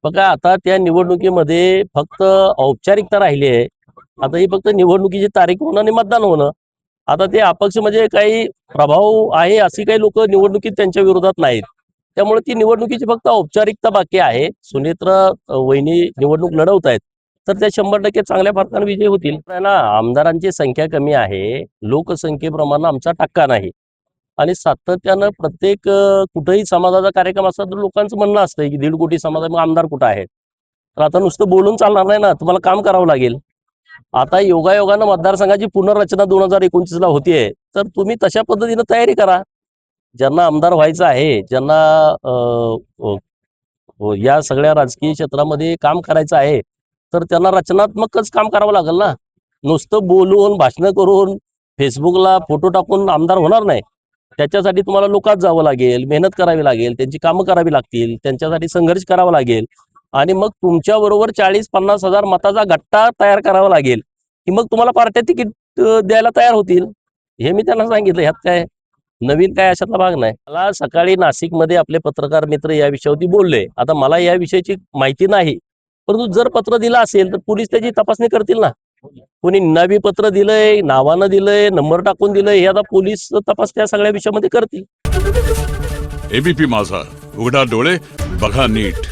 बघा आता त्या निवडणुकीमध्ये फक्त औपचारिकता राहिली आहे. आता ही फक्त निवडणुकीची तारीख होणं आणि मतदान होणं. आता ते अपक्ष म्हणजे काही प्रभाव आहे अशी काही लोक निवडणुकीत त्यांच्या विरोधात नाहीत. त्यामुळे ती निवडणुकीची फक्त औपचारिकता बाकी आहे. सुनेत्रा वहिनी निवडणूक लढवत आहेत तर त्या 100% चांगल्या फरकाने विजयी होतील. ना आमदारांची संख्या कमी आहे, लोकसंख्येप्रमाणे आमचा टक्का नाही. आणि सातत्यानं प्रत्येक कुठेही समाजाचा कार्यक्रम असला तर लोकांचं म्हणणं असतं की 1.5 कोटी समाज मग आमदार कुठं आहे. तर आता नुसतं बोलून चालणार नाही ना, तुम्हाला काम करावं लागेल. आता योगायोगानं मतदारसंघाची पुनर्रचना 2029ला होतीये, तर तुम्ही तशा पद्धतीनं तयारी करा. ज्यांना आमदार व्हायचं आहे, ज्यांना अ, या सगळ्या राजकीय क्षेत्रामध्ये काम करायचं आहे, तर त्यांना रचनात्मकच काम करावं लागेल ना. नुसतं बोलून भाषणं करून फेसबुकला फोटो टाकून आमदार होणार नाही. त्याच्यासाठी तुम्हाला लोकात जावं लागेल, मेहनत करावी लागेल, त्यांची कामं करावी लागतील, त्यांच्यासाठी संघर्ष करावा लागेल आणि मग तुमच्याबरोबर 40-50 हजार मताचा गट्टा तयार करावा लागेल, की मग तुम्हाला पार्ट्या तिकीट द्यायला तयार होतील. हे मी त्यांना सांगितलं. ह्यात काय नवीन काय अशातला भाग नाही. मला सकाळी नाशिकमध्ये आपले पत्रकार मित्र या विषयावरती बोलले. आता मला या विषयाची माहिती नाही, परंतु जर पत्र दिलं असेल तर पोलीस त्याची तपासणी करतील ना. कोणी निनावी पत्र दिलंय, नावानं दिलंय, नंबर टाकून दिलंय, हे आता पोलीस तपास त्या सगळ्या विषयामध्ये करतील. एबीपी माझा, उघडा डोळे बघा नीट.